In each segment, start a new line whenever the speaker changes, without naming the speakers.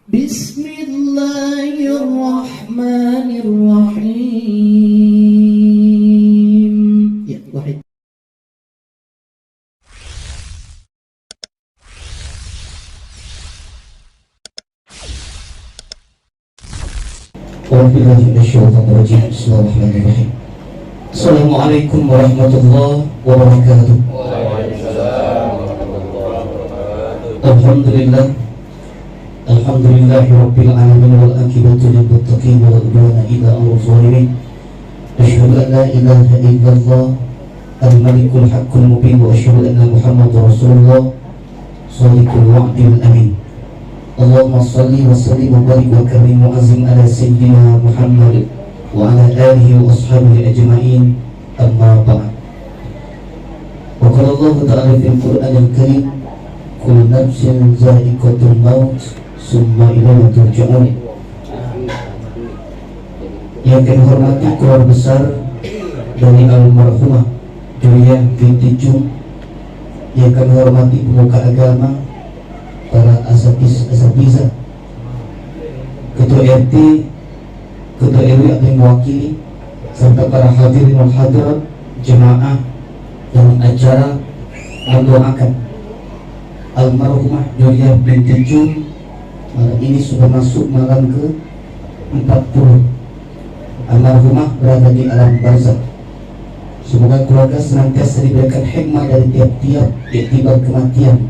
Bismillahirrahmanirrahim. Ya, wahid.
Bismillahirrahmanirrahim. Assalamualaikum warahmatullahi wabarakatuh. Alhamdulillah. Alhamdulillahi rabbil alamin wal akibatu lil muttaqin wa la udwana illa 'alal zalimin. Asyhadu an la ilaha illallah al-malikul haqqul mubin wa asyhadu anna Muhammadar Rasulullah shadiqul wa'dil amin. Allahumma shalli wa sallim wa barik wa karim wa azim ala sayyidina Muhammad wa ala alihi wa ashabihi ajma'in, amma ba'd. Wa qala Allah ta'ala fil Qur'anil Karim, kullu nafsin za'iqatul maut summa ilaihi turja'un. Yang kami hormati keluarga besar dari almarhumah Julia binti Jum, yang kami hormati pemuka agama, para asatiza, ketua RT, ketua RW atau yang mewakili, serta para hadirin wal hadirat, jemaah dalam acara mendoakan almarhumah Julia binti Jum. Ini sudah masuk malam ke 40. Almarhumah berada di alam barzakh. Semoga keluarga senantiasa diberikan hikmah dari tiap-tiap iktibar kematian.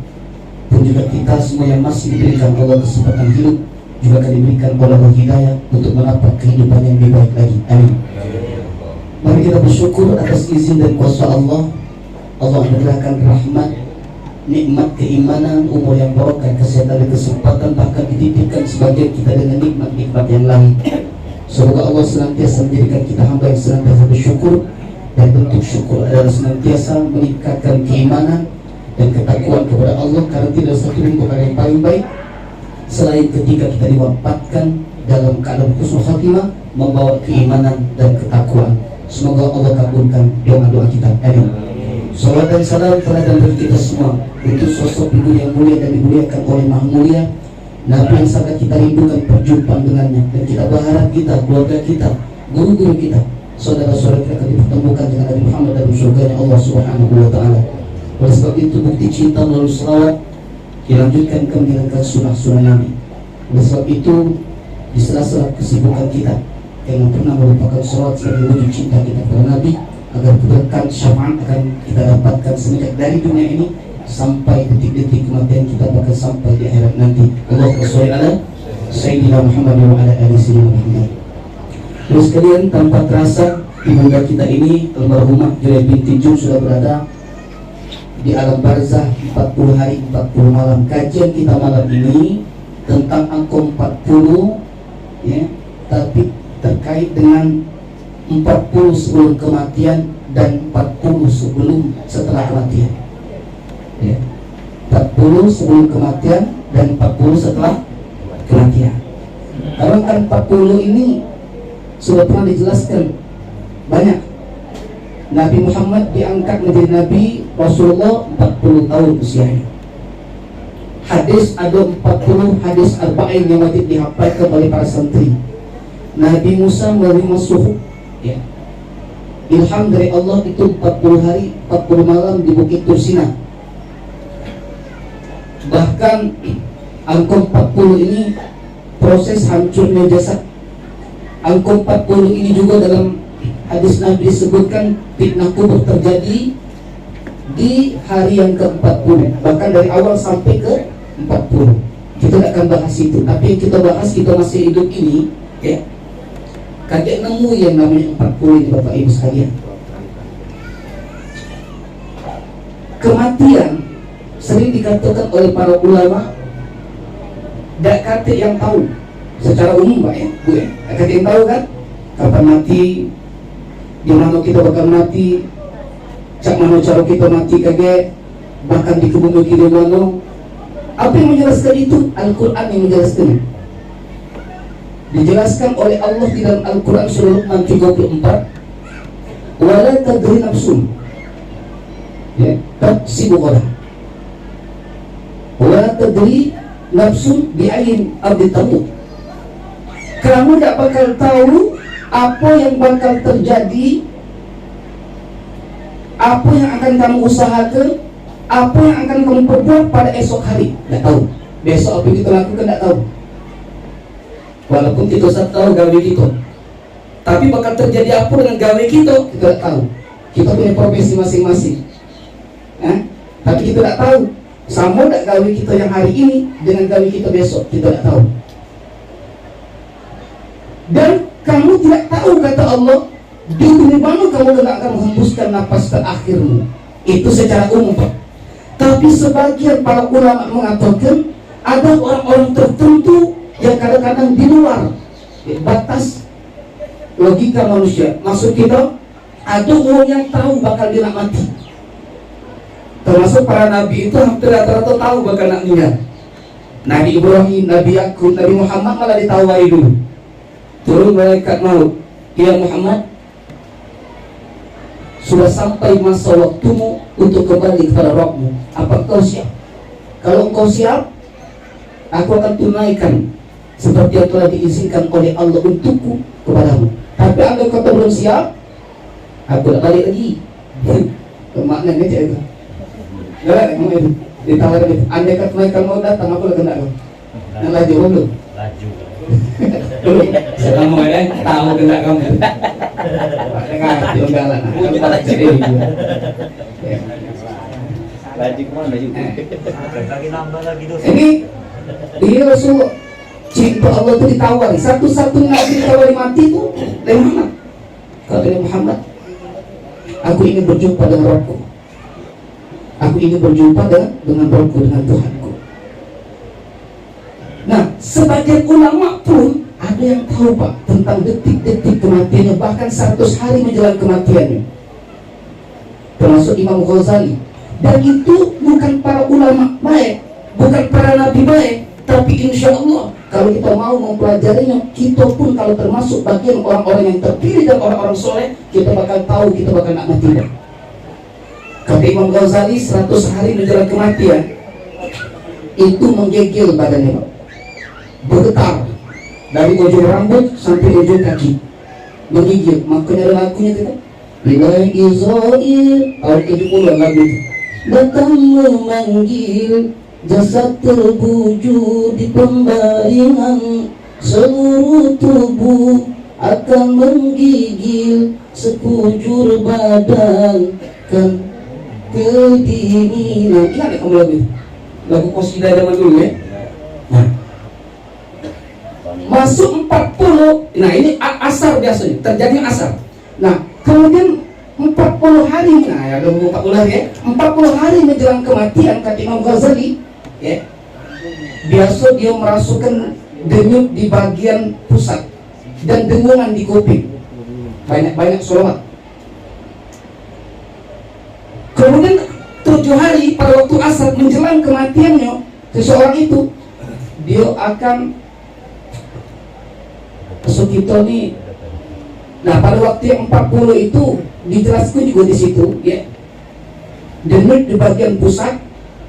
Pun juga kita semua yang masih diberikan Allah kesempatan hidup juga akan diberikan Allah hidayah untuk mendapat kehidupan yang lebih baik lagi. Amin. Mari kita bersyukur atas izin dan kuasa Allah. Allah memberikan rahmat, nikmat keimanan, umur yang barokah, kesehatan dan kesempatan, bahkan dititipkan sebagian kita dengan nikmat-nikmat yang lain. Semoga Allah senantiasa menjadikan kita hamba yang senantiasa bersyukur, dan bentuk syukur adalah senantiasa meningkatkan keimanan dan ketakwaan kepada Allah, karena tidak satu perkara yang paling baik selain ketika kita diwafatkan dalam keadaan husnul khatimah, membawa keimanan dan ketakwaan. Semoga Allah kabulkan doa-doa kita. Amin. Salawat dan salam terhadap kita semua untuk sosok ibu yang mulia dan dimuliakan oleh Maha Mulia, Nabi yang sangat kita rindukan perjumpaan dengannya, dan kita berharap kita, keluarga kita, guru-guru kita, saudara-saudara kita akan dipertemukan dengan Nabi Muhammad dalam surganya Allah Subhanahu wa Ta'ala. Oleh sebab itu, bukti cinta melalui salawat dilanjutkan ke menjalankan sunnah-sunnah Nabi. Oleh sebab itu, di sela-sela kesibukan kita, jangan pernah melupakan salawat sebagai wujud cinta kita kepada Nabi, agar keberkahan syafaat akan kita dapatkan semenjak dari dunia ini sampai detik-detik kematian kita, bahkan sampai di akhirat nanti. Allahumma sholli ala Sayyidina Muhammad wa ala ali Sayyidina Muhammad. Terus sekalian, tanpa terasa ibunda kita ini almarhumah Julia binti Jum sudah berada di alam barzah 40 hari 40 malam. Kajian kita malam ini tentang angka 40, ya, tapi terkait dengan 40 sebelum kematian dan 40 sebelum setelah kematian, ya. 40 sebelum kematian dan 40 setelah kematian. Karena kan 40 ini sudah pernah dijelaskan banyak. Nabi Muhammad diangkat menjadi Nabi Rasulullah 40 tahun usianya. Hadis ada 40 hadis arba'in yang wajib dihafalkan oleh para santri. Nabi Musa menerima suhuf, ya, ilham dari Allah itu 40 hari 40 malam di Bukit Tursina. Bahkan angka 40 ini proses hancurnya jasad. Angka 40 ini juga dalam hadis Nabi disebutkan fitnah kubur terjadi di hari yang ke-40, bahkan dari awal sampai ke 40. Kita tidak akan bahas itu, tapi yang kita bahas, kita masih hidup ini, ya, kakek nemu yang namanya 40 itu, Bapak Ibu sekalian. Kematian sering dikatakan oleh para ulama, dak kate yang tahu secara umum, Pak, ya, Bu, ya, dak kate yang tahu kan kapan mati, di mana kita bakal mati, cak mana cara kita mati kage, bahkan di kebun kiri mana. Apa yang menjelaskan itu? Al-Quran yang menjelaskan. Dijelaskan oleh Allah di dalam Al-Quran surah Luqman 34, wala tadri nafsun, ya, taksibu ghadan, wala tadri nafsun bi'ayin abdi tamut. Kamu tidak bakal tahu apa yang bakal terjadi, apa yang akan kamu usahakan, apa yang akan kamu perbuat pada esok hari. Tidak tahu. Besok apa yang kita lakukan tidak tahu. Walaupun kita tahu gawe kita, tapi bakal terjadi apa dengan gawe kita tidak tahu. Kita punya profesi masing-masing, tapi kita tidak tahu. Sama tidak gawe kita yang hari ini dengan gawe kita besok, kita tidak tahu. Dan kamu tidak tahu, kata Allah, di mana kamu akan menghembuskan napas terakhirmu. Itu secara umum, Pak. Tapi sebagian para ulama mengatakan ada orang-orang tertentu yang kadang-kadang di luar batas logika manusia. Maksud kita, ada orang yang tahu bakal dia nak mati. Termasuk para nabi itu hampir rata-rata tahu bakal nak meninggal. Nabi Ibrahim, Nabi Yakub, Nabi Muhammad malah ditawari dulu. Turun malaikat maut, ya Muhammad, sudah sampai masa waktumu untuk kembali kepada Rabbmu. Apa kau siap? Kalau kau siap, aku akan tunaikan seperti yang telah diizinkan oleh Allah untukku kepadamu. Tapi anda kata belum siap, aku tak balik lagi. Maknanya macam itu. Enggak, kamu itu ditawarin itu. Anda kata tunaikan mau datang, aku lah kena kau. Yang laju belum? Laju. Dulu, saya mau tahu kena kamu. Dengar, diunggalan. Kita lagi lagi kemana juga? Lagi nambah lagi dosa. Ini Rasulullah cinta Allah itu ditawari. Satu-satunya Nabi ditawari mati itu Muhammad. Kata Muhammad, aku ingin berjumpa dengan Rabbku. Aku ingin berjumpa dengan Rabbku, dengan Tuhanku. Nah, sebagian ulama pun ada yang tahu, Pak, tentang detik-detik kematiannya, bahkan 100 hari menjelang kematiannya. Termasuk Imam Ghazali. Dan itu bukan para ulama baik, bukan para nabi baik, tapi insya Allah kalau kita mau mempelajarinya, kita pun kalau termasuk bagian orang-orang yang terpilih dan orang-orang soleh, kita bakal tahu, kita bakal nak mati. Kata Imam Ghazali, 100 hari menjelang kematian itu menggigil badannya, Pak. Bergetar dari ujung rambut sampai ujung kaki, menggigil. Makanya ada lagunya itu, Bilai Israel tahun 70 lagu itu. Datang memanggil, jasad terbujur di pembaringan, seluruh tubuh akan menggigil, sekujur badan kan kedinginan. Ingat kamu lagu qasidah zaman dulu ya? Nah, masuk 40. Nah, ini asar biasanya, terjadi asar. Nah, kemudian 40 hari, nah ya 40 hari ya, 40 hari menjelang kematian, kata Imam Ghazali ya, biasa dia merasukan denyut di bagian pusat dan dengungan di kuping, banyak-banyak sholawat. Kemudian 7 hari pada waktu asar menjelang kematiannya seseorang itu, dia akan kita nih. Nah, pada waktu yang 40 itu dijelaskan juga di situ ya, denyut di bagian pusat,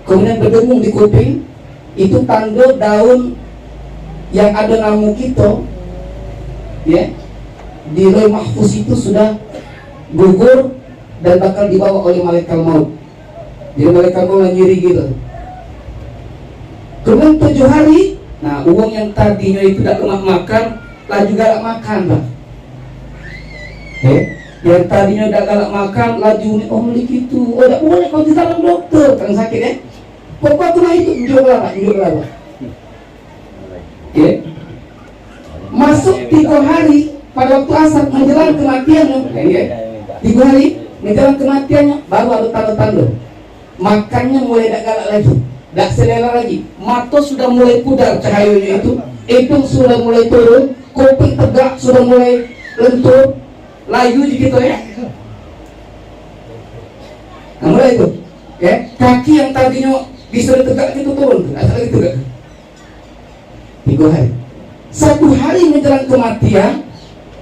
kemudian berdengung di kuping, itu tanda daun yang ada nama kita ya di Lauh Mahfuz itu sudah gugur dan bakal dibawa oleh malaikat maut. Jadi malaikat maut nyiri gitu. Kemudian 7 hari, nah uang yang tadinya itu tidak kena makan, lah juga gak makan, Pak. Yang tadinya udah galak makan, laju nih, oh beli gitu, oh tidak boleh kalau di dalam dokter, kan sakit ya. Pokoknya kena itu, jual apa. Masuk 3 hari pada waktu asar menjelang kematiannya, 3 hari menjelang kematiannya, baru ada tanda-tanda. Makannya mulai tidak galak lagi, tidak selera lagi, mata sudah mulai pudar cahayanya itu, hidung sudah mulai turun, kuping tegak sudah mulai lentur, layu gitu ya. Nah, mulai itu ya, kaki yang tadinya bisa tegak itu turun, asal itu tegak. 3 hari. 1 hari menjelang kematian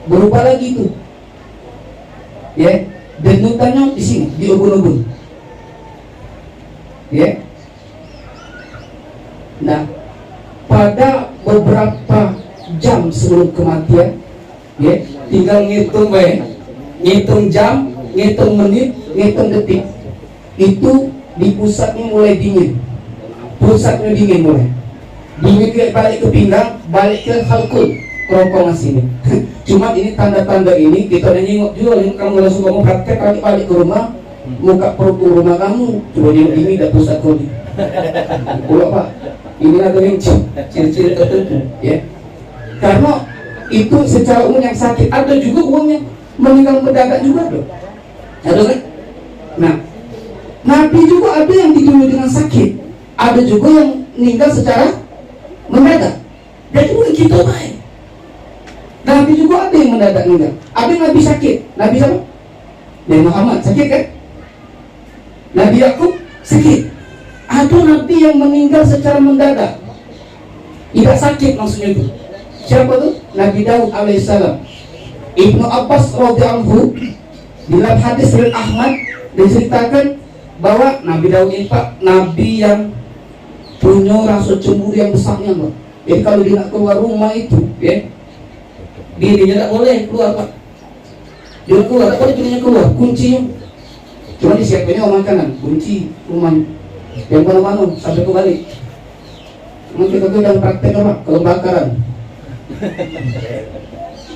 berubah lagi itu. Ya, denyutannya di sini, di ubun-ubun. Ya. Nah,
pada beberapa jam sebelum kematian, ya, tinggal ngitung ngitung jam, ngitung menit, ngitung detik. Itu di pusatnya mulai dingin, pusatnya dingin mulai dingin, balik ke pinggang, balik ke halkul kerongkongan sini. Cuma ini tanda-tanda ini kita udah nyingok juga. Kamu langsung kamu praktek balik ke rumah, muka perut rumah kamu coba ini tidak pusat kau ini. Pulau Pak, ini ada yang ciri-ciri tertentu, ya. Karena itu secara umum yang sakit, ada juga uangnya meninggal mendadak juga dong. Ada kan? Nah, Nabi juga ada yang dibunuh dengan sakit, ada juga yang meninggal secara mendadak. Jadi bukan kita baik. Nabi juga ada yang mendadak meninggal. Ada yang Nabi sakit. Nabi siapa? Nabi Muhammad sakit kan? Nabi Yakub sakit. Ada Nabi yang meninggal secara mendadak, tidak sakit maksudnya itu. Siapa tuh? Nabi Daud alaihissalam. Ibnu Abbas radhiyallahu dalam hadis riwayat Ahmad diceritakan bahwa Nabi Daud ini Pak, Nabi yang punya rasa cemburu yang besarnya Pak. Jadi kalau dia nak keluar rumah itu, ya, dia tidak boleh keluar Pak. Dia keluar, apa dia keluar? Kuncinya. Cuma disiapkannya makanan, kunci rumah. Yang mana-mana sampai kembali. Mungkin kita tuh yang praktek apa? Kebakaran.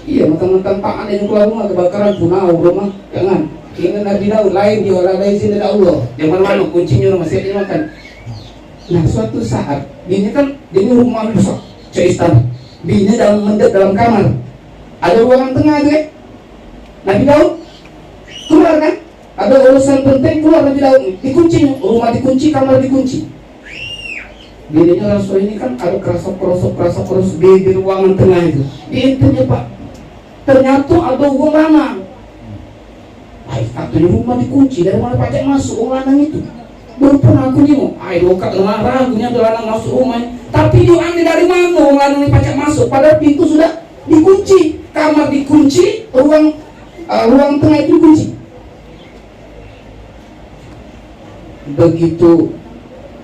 Iya, mentang-mentang Pak ada yang keluar rumah kebakaran, punau rumah, jangan. Ini Nabi Daud lain dia orang lain sini dari Allah. Yang mana-mana kuncinya rumah siap dimakan. Nah, suatu saat ini kan ini rumah besar, istana. Bini dalam mendek dalam kamar. Ada ruangan tengah tu kan? Nabi Daud keluar kan? Ada urusan penting keluar Nabi Daud, dikunci, rumah dikunci, kamar dikunci. Bininya Rasul ini kan ada kerasa-kerasa di ruangan tengah itu. Intinya Pak, ternyata ada uang lama. Katanya rumah dikunci, dari mana pajak masuk uang lanang itu? Baru pernah aku nengok, lokak marah, punya ada lanang masuk rumah. Tapi dia aneh dari mana uang lanang ini pajak masuk? Padahal pintu sudah dikunci, kamar dikunci, ruang tengah itu dikunci. Begitu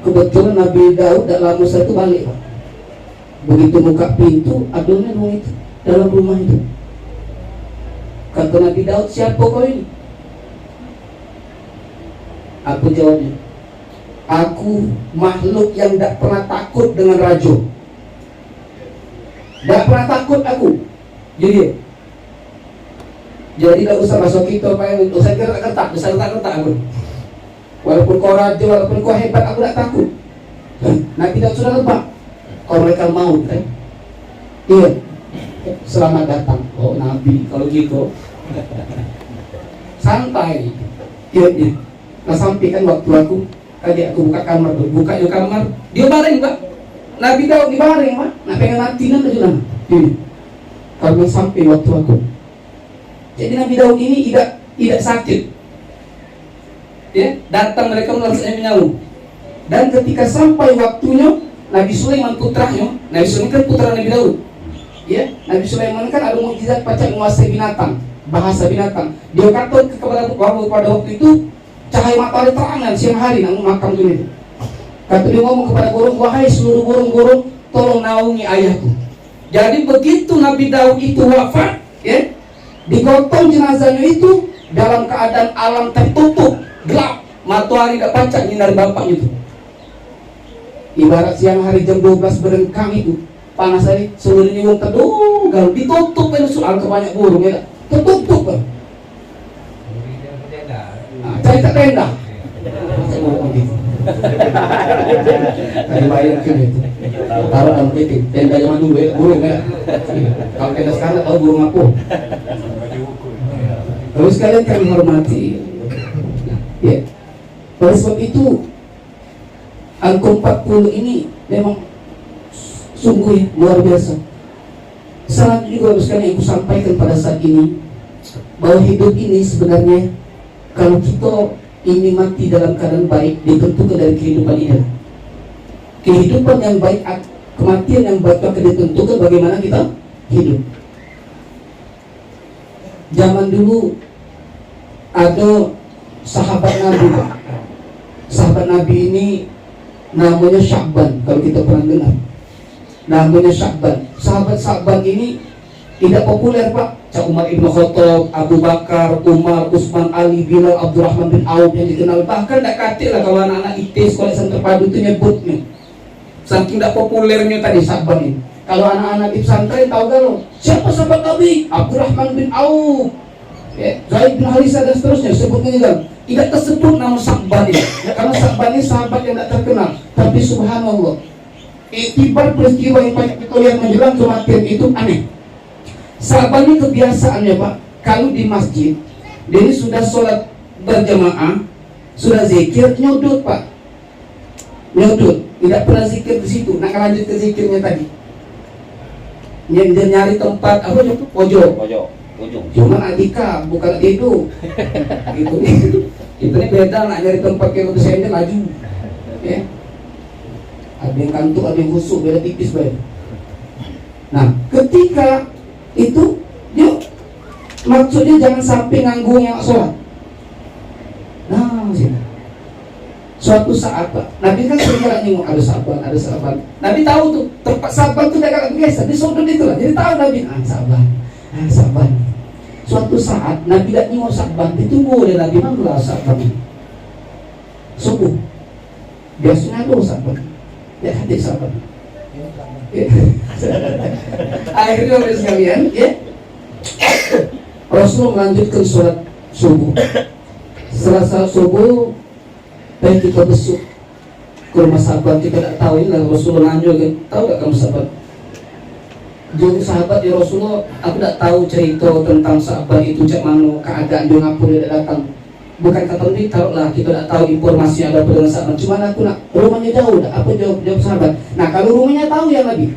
kebetulan Nabi Daud tak lama satu balik Pak. Begitu buka pintu, adanya dong itu dalam rumah itu. Kata Nabi Daud, siapa kau ini? Aku jawabnya, aku makhluk yang tak pernah takut dengan raja. Tak pernah takut aku. Jadi tak usah masuk kita Pak, usah ketak aku. Walaupun kau raja, walaupun kau hebat, aku tak takut. Nabi Daud sudah lebak. Kalau mereka mau kan? Iya, selamat datang. Oh Nabi, kalau gitu santai. Iya. Nah sampai kan waktu tadi aku buka kamar, dia baring Pak. Nabi Daud dibaring Pak. Nak pengen mati nanti juga. Ini kalau sampai waktu aku. Jadi Nabi Daud ini tidak sakit. Ya, datang mereka melaksanakan menyalu. Dan ketika sampai waktunya, Nabi Sulaiman putranya, Nabi Sulaiman kan putra Nabi Daud. Ya, Nabi Sulaiman kan ada mukjizat pacak menguasai binatang, bahasa binatang. Dia kata kepada pada waktu itu cahaya matahari terangan siang hari nang makam itu. Kata dia ngomong kepada burung, wahai seluruh burung-burung, tolong naungi ayahku. Jadi begitu Nabi Daud itu wafat, ya, digotong jenazahnya itu dalam keadaan alam tertutup, gelap, matahari tak pacak nyinar bapaknya itu. Ibarat siang hari jam 12 berengkang itu, panas hari, seluruh nyung terdugal, ditutup itu soal kebanyak burung ya, tertutup kan. Cerita tenda. Saya mau begitu. Tadi bayangkan itu. Taruh dalam titik. Tenda zaman dulu ya, burung ya. Kalau tenda sekarang tahu burung apa. Terus kalian kami hormati. Ya. Oleh sebab itu Angka 40 ini memang sungguh luar biasa. Selanjutnya juga harus kalian ibu sampaikan pada saat ini bahwa hidup ini sebenarnya kalau kita ini mati dalam keadaan baik ditentukan dari kehidupan ini. Kehidupan yang baik, kematian yang baik akan ditentukan bagaimana kita hidup. Zaman dulu ada sahabat Nabi. Sahabat Nabi ini namanya Sya'ban, kalau kita pernah dengar. namanya Sya'ban. Sahabat Sya'ban ini tidak populer Pak. Cak Umar Ibn Khattab, Abu Bakar, Umar, Utsman, Ali, Bilal, Abdurrahman bin Auf yang dikenal. Bahkan tidak katil lah kalau anak-anak IT sekolah Islam terpadu itu nyebutnya. Saking tidak populernya tadi Sya'ban ini. Kalau anak-anak di pesantren tahu kan lo, siapa sahabat Nabi? Abdurrahman bin Auf, ya, Zaid bin Harisah dan seterusnya sebutnya juga. Tidak tersebut nama Sya'ban ini, karena Sya'ban ini sahabat yang tidak terkenal. Tapi subhanallah, iktibar peristiwa yang banyak kita lihat menjelang kematian itu aneh. Sya'ban ini kebiasaannya Pak, kalau di masjid, dia ini sudah sholat berjamaah, sudah zikir, nyudut Pak, nyudut, tidak pernah zikir di situ. Nak lanjut ke zikirnya tadi, dia nyari tempat apa itu pojok. Cuman adika bukan itu, gitu nih. Itu nih beda, nak nyari tempat kayak gitu saya laju, ya. Ada yang kantuk, ada yang khusuk, beda tipis beda. Nah, ketika itu dia maksudnya jangan sampai nganggu yang sholat. Nah, sini. Suatu saat Pak, Nabi kan sering kali nengok ada sahabat. Nabi tahu tuh tempat sahabat tuh dekat biasa di sudut itu lah. Jadi tahu Nabi, sahabat. Suatu saat Nabi tidak nengok sahabat, ditunggu oleh Nabi mana sahabat ini. Subuh, biasanya ada sahabat, ya hati sahabat. Akhirnya oleh sekalian, ya, Rasulullah melanjutkan sholat subuh. Setelah sholat subuh, baik kita besuk ke rumah sahabat. Kita tidak tahu ini lah Rasulullah lanjutkan. Tahu tak kamu sahabat? Jadi sahabat ya Rasulullah, aku tidak tahu cerita tentang sahabat itu cak mana keadaan dia ngapur dia datang. Bukan kata Nabi, taruhlah kita tidak tahu informasi ada pada sahabat. Cuma aku nak rumahnya jauh, tak apa jawab sahabat. Nah kalau rumahnya tahu ya Nabi,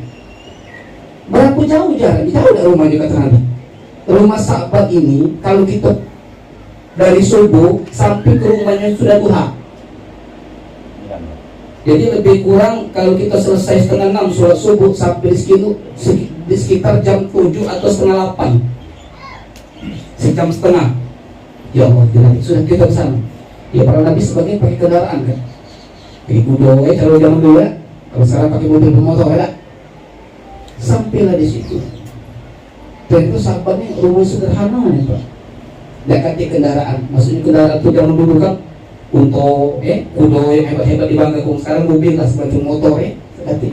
berapa jauh jarak? Jauh tak rumahnya kata Nabi. Rumah sahabat ini kalau kita dari subuh sampai ke rumahnya sudah duha. Jadi lebih kurang kalau kita selesai setengah 6 sholat subuh sampai di sekitar jam 7 atau setengah 8, sejam setengah. Ya Allah, sudah kita ke sana. Ya para Nabi sebagian pakai kendaraan kan, pakai kuda, kalau zaman dulu ya. Kalau sekarang pakai mobil bermotor ya. Sampailah di situ. Dan itu sahabatnya rumah sederhana nih Pak. Dekat di kendaraan, maksudnya kendaraan itu zaman dulu kan untuk kuda yang hebat-hebat dibanggakan. Sekarang mobil lah sebagai motor dekati.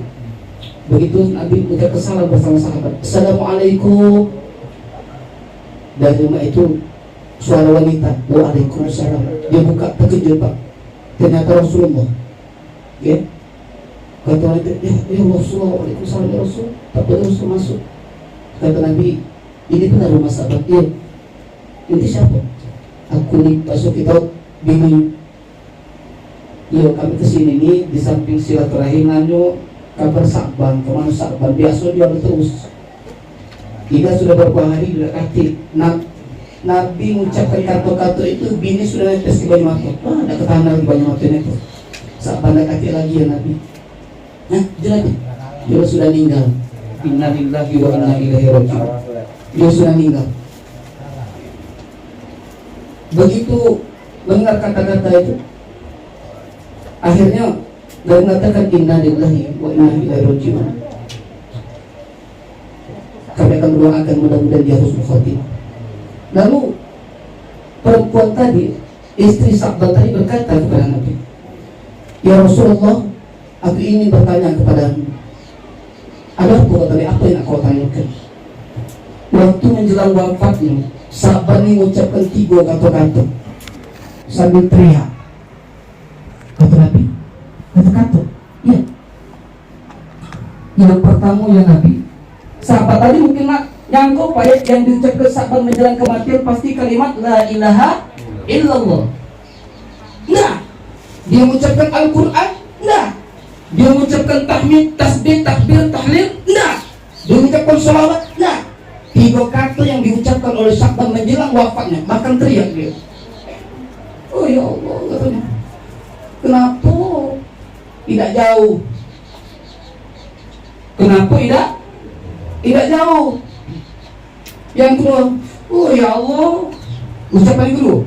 Begitu Nabi ucap salam bersama sahabat, Assalamualaikum. Dari rumah itu suara wanita, Waalaikumsalam. Dia buka, terkejut Pak, ternyata Rasulullah. Ya, kata wanita, ya Rasulullah, Waalaikumsalam ya Rasul. Tak boleh Rasul masuk. Kata Nabi, ini benar rumah sahabat. Iya. Ini siapa? Aku nih masuk kita bingung. Iya kami kesini nih di samping silaturahim nanyo kabar Sya'ban, kemana Sya'ban? Biasa dia terus. Jika sudah beberapa hari didekati, Nabi mengucapkan kata-kata itu, bini sudah netes ke banyu mata. Ada ketahanan lagi banyu mata itu. Sya'ban dekati lagi ya Nabi. Nah, jelas dia sudah meninggal. Innalillahi wa inna ilaihi raji'un. Dia sudah meninggal. Begitu mendengar kata-kata itu, akhirnya dia mengatakan innalillahi wa inna ilaihi raji'un. Kami akan mendoakan mudah-mudahan dia husnul khotimah. Lalu perempuan tadi, istri Sya'ban tadi berkata kepada Nabi, ya Rasulullah, aku ingin bertanya kepadamu. Ada apa yang aku tanyakan? Waktu menjelang wafatnya, Sya'ban ini mengucapkan 3 kata-kata sambil teriak. Kata Nabi, kata-kata, iya. Yang pertama ya Nabi, sahabat tadi mungkin nyangkut Pak ya, yang diucapkan Sya'ban menjelang kematian pasti kalimat la ilaha illallah. Nah, dia mengucapkan Al-Quran. Nah, dia mengucapkan tahmid, tasbih, takbir, tahlil. Nah, dia mengucapkan sholawat. Nah, 3 kata yang diucapkan oleh Sya'ban menjelang wafatnya, bahkan teriak dia. Oh ya Allah, katanya, kenapa tidak jauh? Kenapa tidak jauh? Yang kedua, oh ya Allah, ucapan yang kedua.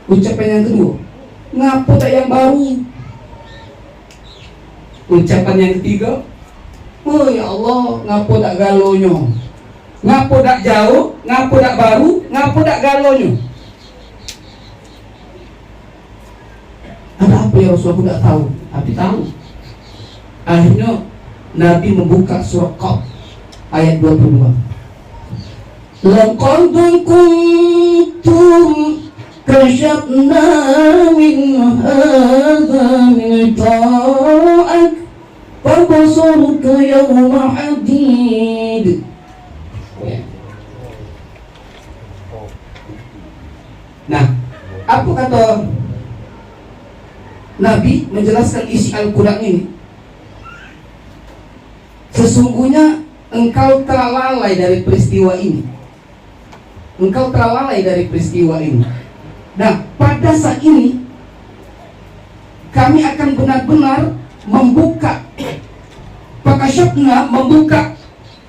Ucapan yang kedua, ngapa tak yang baru? Ucapan yang ketiga, Oh ya Allah, ngapo dak galonyo, ngapo dak jauh, ngapo dak baru, ngapo dak galonyo. Ada apa ya Rasulullah? Aku tidak tahu, tapi tahu. Akhirnya Nabi membuka surah Qaf ayat 22. Laqad kuntum kashafna min hadha min ta'ak fabasaruka yawma hadid. Nah, apa kata Nabi menjelaskan isi Al-Quran ini? Sesungguhnya engkau telah lalai dari peristiwa ini. Engkau telah lalai dari peristiwa ini. Nah, pada saat ini kami akan benar-benar membuka Pakashafna, membuka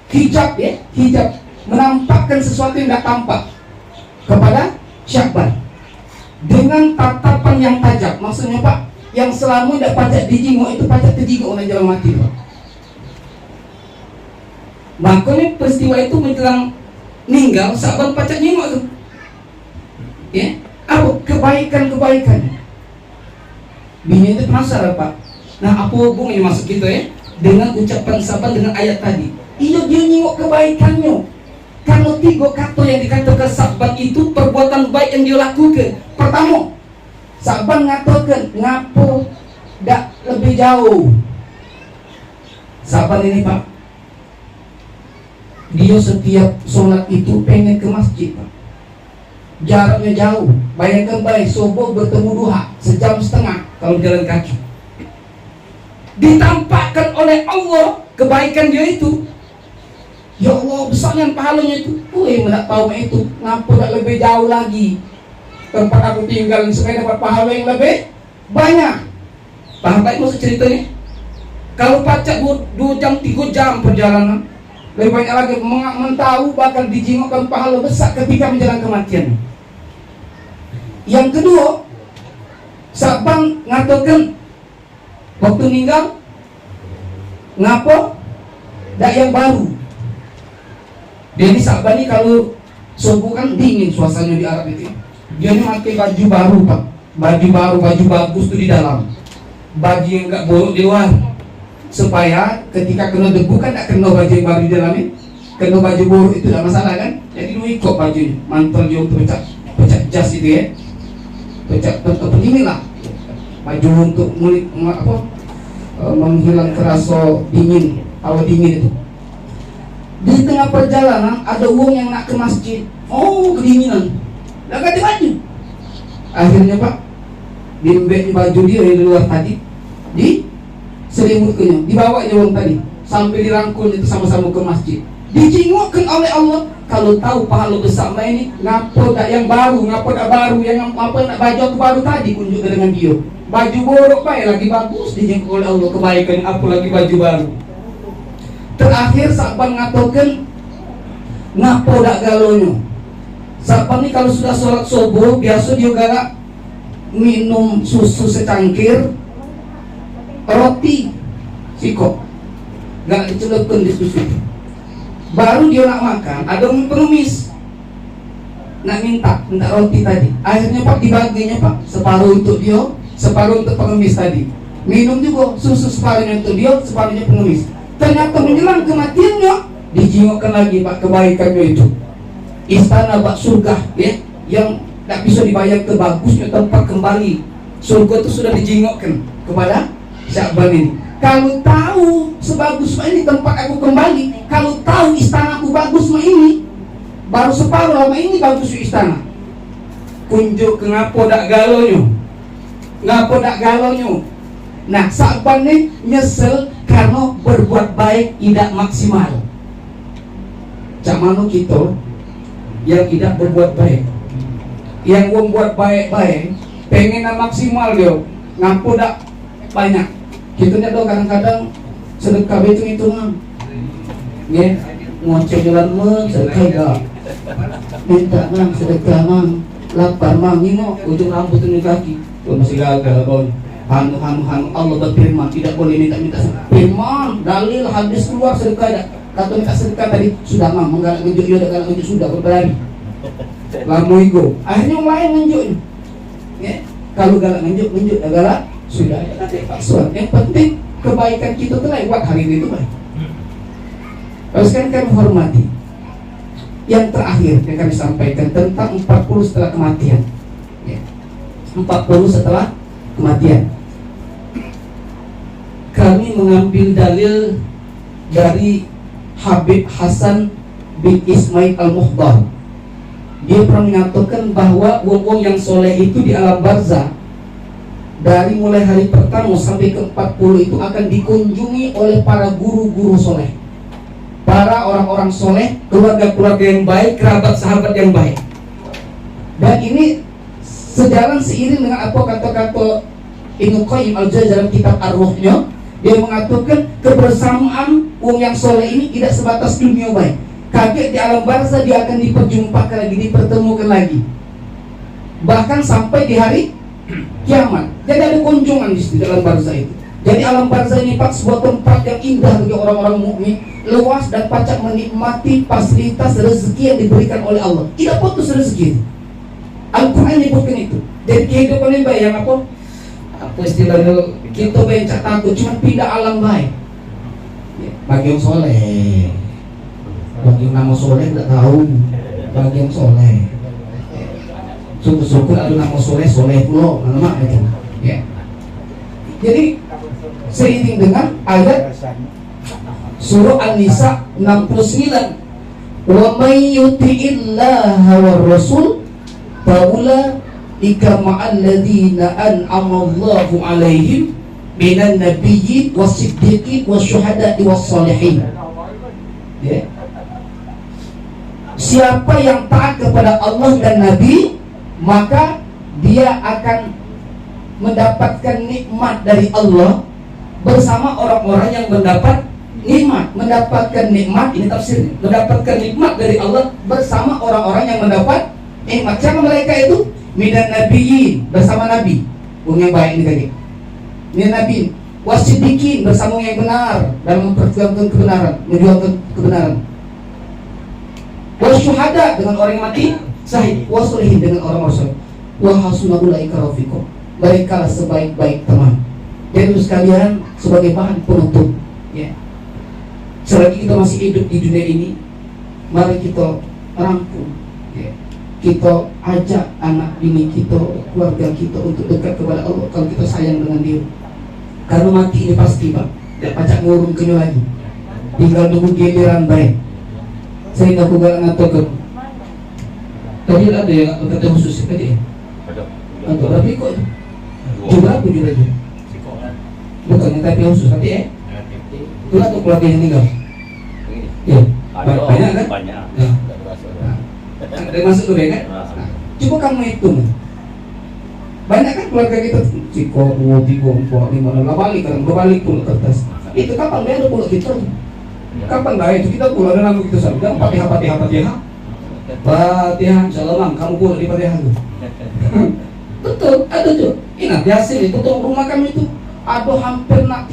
hijab, ya, hijab, menampakkan sesuatu yang tidak tampak kepada Sya'ban dengan tatapan yang tajam. Maksudnya Pak, yang selama tidak pacak dijingok itu pacak terjingok oleh jalan mati Pak. Makanya peristiwa itu menjelang meninggal, Sya'ban pacak nyingok tuh, ya, apa kebaikan-kebaikan. Bini itu penasaran Pak. Nah, apa hubungannya masuk gitu ya dengan ucapan Sya'ban dengan ayat tadi? Iya, dia nyingok kebaikannya. Kalau 3 kata yang dikatakan Sya'ban itu perbuatan baik yang dia lakukan. Pertama, Sya'ban ngatakan ngapo dak lebih jauh. Sya'ban ini Pak, dia setiap sholat itu pengen ke masjid Pak. Jaraknya jauh. Bayangkan baik, subuh bertemu duha 1,5 jam kalau jalan kaki. Ditampakkan oleh Allah kebaikan dia itu. Ya Allah, besarnya pahalanya itu. Tidak tahu itu. Ngapa tak lebih jauh lagi tempat aku tinggal supaya dapat pahala yang lebih banyak. Paham tak maksud ceritanya? Kalau pacak 2 jam 3 jam perjalanan, lebih banyak lagi mentahu bakal dijingokkan pahala besar ketika menjelang kematian. Yang kedua, Sya'ban ngatakan waktu meninggal ngapo dak yang baru. Dia ini Sya'ban ini kalau subuh kan dingin suasananya di Arab itu. Dia ini pakai baju baru Pak, baju baru, baju bagus tuh di dalam, baju yang enggak buruk di luar, supaya ketika kena debu kan tak kena baju yang baru di dalamnya. Kena baju buruk itu tidak masalah kan? Jadi lu ikut bajunya, mantel dia untuk pecah jas itu ya, pecah pendingin lah, baju untuk menghilangkan rasa dingin, hawa dingin itu. Di tengah perjalanan ada uang yang nak ke masjid. Oh, kedinginan, dah ganti baju. Akhirnya Pak, diembek baju dia yang di luar tadi, di selimutnya, dibawa aja uang tadi sampai dirangkul itu sama-sama ke masjid. Dijingukkan oleh Allah. Kalau tahu pahala besar ini, ngapo dak yang baru, ngapo dak baru, yang apa nak baju aku baru tadi kunjung dengan dia. Baju borok baik lagi bagus dijinguk oleh Allah, kebaikan apa lagi baju baru. Terakhir Sya'ban ngatakan ngapo dak galonyo. Sya'ban ini kalau sudah sholat subuh biasa dia galak minum susu secangkir, roti sikok, galak dicelupkan di susu. Baru dia nak makan, ada pengemis nak minta roti tadi. Akhirnya Pak dibaginya Pak, separuh untuk dia, separuh untuk pengemis tadi. Minum juga susu, separuhnya untuk dia, separuhnya pengemis. Ternyata menjelang kematiannya dijingokkan lagi Pak kebaikannya itu. Istana Pak surga ya, yang tak bisa dibayar kebagusnya tempat kembali. Surga itu sudah dijingokkan kepada Sya'ban ini. Kalau tahu sebagus ini tempat aku kembali, kalau tahu istana aku bagus ini, baru separuh lama ini bagus istana. Kunjuk ke ngapo dak galonyo, ngapo dak galonyo. Nah, Sya'ban ini nyesel karena berbuat baik tidak maksimal. Cak mano kita yang tidak berbuat baik, yang membuat baik-baik, pengen maksimal dia, ngapo dak banyak. Kita ni ada kadang-kadang sedekah itu mang, ya, ngoceh jalan mang sedekah gak, minta mang sedekah mang, lapar mang, ni mau ujung rambut ni kaki, tu masih gagal kawan. Allah berfirman tidak boleh minta firman, dalil, hadis keluar sedekah. Kata minta sedekah tadi sudah mah menggalak ngenjuk, ya galak ngenjuk sudah berlari. Lamu igo. Akhirnya yang lain ngenjuk. Ya. Kalau galak ngenjuk galak sudah ada paksuan. Yang penting kebaikan kita itu lewat hari itu baik. Terus kan kami hormati. Yang terakhir yang kami sampaikan tentang 40 setelah kematian. Ya. 40 setelah kematian. Kami mengambil dalil dari Habib Hasan bin Ismail Al-Muhdar. Dia pernah mengatakan bahwa wong-wong yang soleh itu di alam barzah dari mulai hari pertama sampai ke 40 itu akan dikunjungi oleh para guru-guru soleh, para orang-orang soleh, keluarga-keluarga yang baik, kerabat sahabat yang baik. Dan ini sejalan seiring dengan apa kata-kata Ibnu Qayyim al-Jauziyah dalam kitab Ar-Ruhnya. Dia mengatakan kebersamaan wong yang soleh ini tidak sebatas dunia baik. Kaget di alam barzah dia akan diperjumpakan lagi, dipertemukan lagi. Bahkan sampai di hari kiamat. Jadi ada kunjungan di dalam barzah itu. Jadi alam barzah ini sebuah tempat yang indah bagi orang-orang mukmin, luas dan pacak menikmati fasilitas rezeki yang diberikan oleh Allah. Tidak putus rezeki. Al-Quran menyebutkan itu. Jadi kehidupan ini bayang apa istilahnya, kita bencak takut cuma pindah alam baik. Bagi yang soleh, bagi yang nama soleh tidak tahu, bagi yang soleh syukur-syukur ada nama soleh pulau nama itu. Ya. Jadi seiring dengan ayat surah An-Nisa 69, wa may yuti'illaha war rasul faula ika ma'alladina an'amallahu alaihim minan nabiyyin was-siddiqin wasyuhada'i was-salihin. Ya. Siapa yang taat kepada Allah dan Nabi, maka dia akan mendapatkan nikmat dari Allah bersama orang-orang yang mendapatkan nikmat, ini tafsir, mendapatkan nikmat dari Allah bersama orang-orang yang mendapat nikmat. Siapa mereka itu? Minan nabiyyin, bersama nabi, yang baik ini tadi. Minan nabiyyin, wasiddiqin, bersama yang benar dalam memperjuangkan kebenaran, menjuangkan kebenaran. Wasyuhada, dengan orang yang mati syahid, wasolihin, dengan orang-orang soleh. Wa hasuna ulaika rafiqa, mereka lah sebaik-baik teman. Jadi sekalian sebagai bahan penutup, ya. Selagi kita masih hidup di dunia ini, mari kita rangkum, ya. Kita ajak anak bini kita, keluarga kita untuk dekat kepada Allah kalau kita sayang dengan dia. Karena mati ini pasti, Pak. Tidak pacak ngurung kenyo lagi. Tinggal nunggu giliran baik. Sehingga aku gak ngatakan tadi ada yang kata khusus tadi. Ada. Tapi kok juga aku juga aja. Bukannya tapi khusus tadi itu atau keluarga yang tinggal. Ya. Banyak kan? Banyak. Ada masuk ke kan? Coba kamu hitung. Banyak kan keluarga kita Ciko, Tigo, 4, 5, 6 balik kan, berbalik pula kertas. Itu kapan dia ada pula kita? Kapan dah itu kita pulang dan kita sabda Fatihah. Insyaallah mang kamu pulang di Fatihah tu. Betul, ada tuh. Ingat Yasin itu tuh rumah kami itu ada hampir nak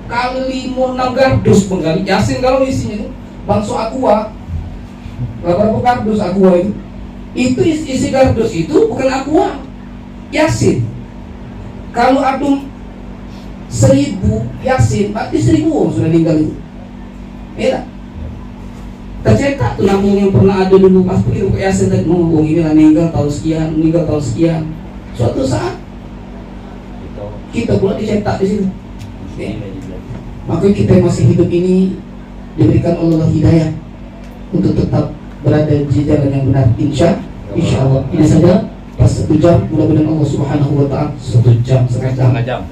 kali 5-6 kardus penggali Yasin kalau isinya itu bangso aqua. Berapa kardus aqua itu? Itu isi kardus itu bukan aqua, Yasin. Kalau adum 1000 Yasin, berarti 1000 orang sudah meninggal itu. Beda. Tercetak tuh nabung yang pernah ada dulu pas pergi ke Yasin tadi, ngomong ini lah meninggal tahun sekian. Suatu saat kita pula dicetak di situ. Ya. Maka kita masih hidup ini diberikan Allah hidayah untuk tetap berada di jalan yang benar. Insya Allah. Ini saja. Pas 1 jam, mudah-mudahan Allah Subhanahu wa Ta'ala 1 jam, setengah jam.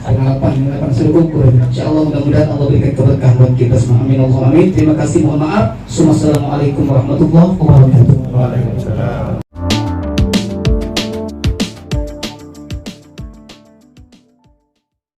Setengah 8 sudah ukur. Insyaallah mudah-mudahan Allah berikan keberkahan buat kita semua. Amin Allahumma amin. Terima kasih, mohon maaf. Assalamualaikum warahmatullahi wabarakatuh.
Waalaikumsalam.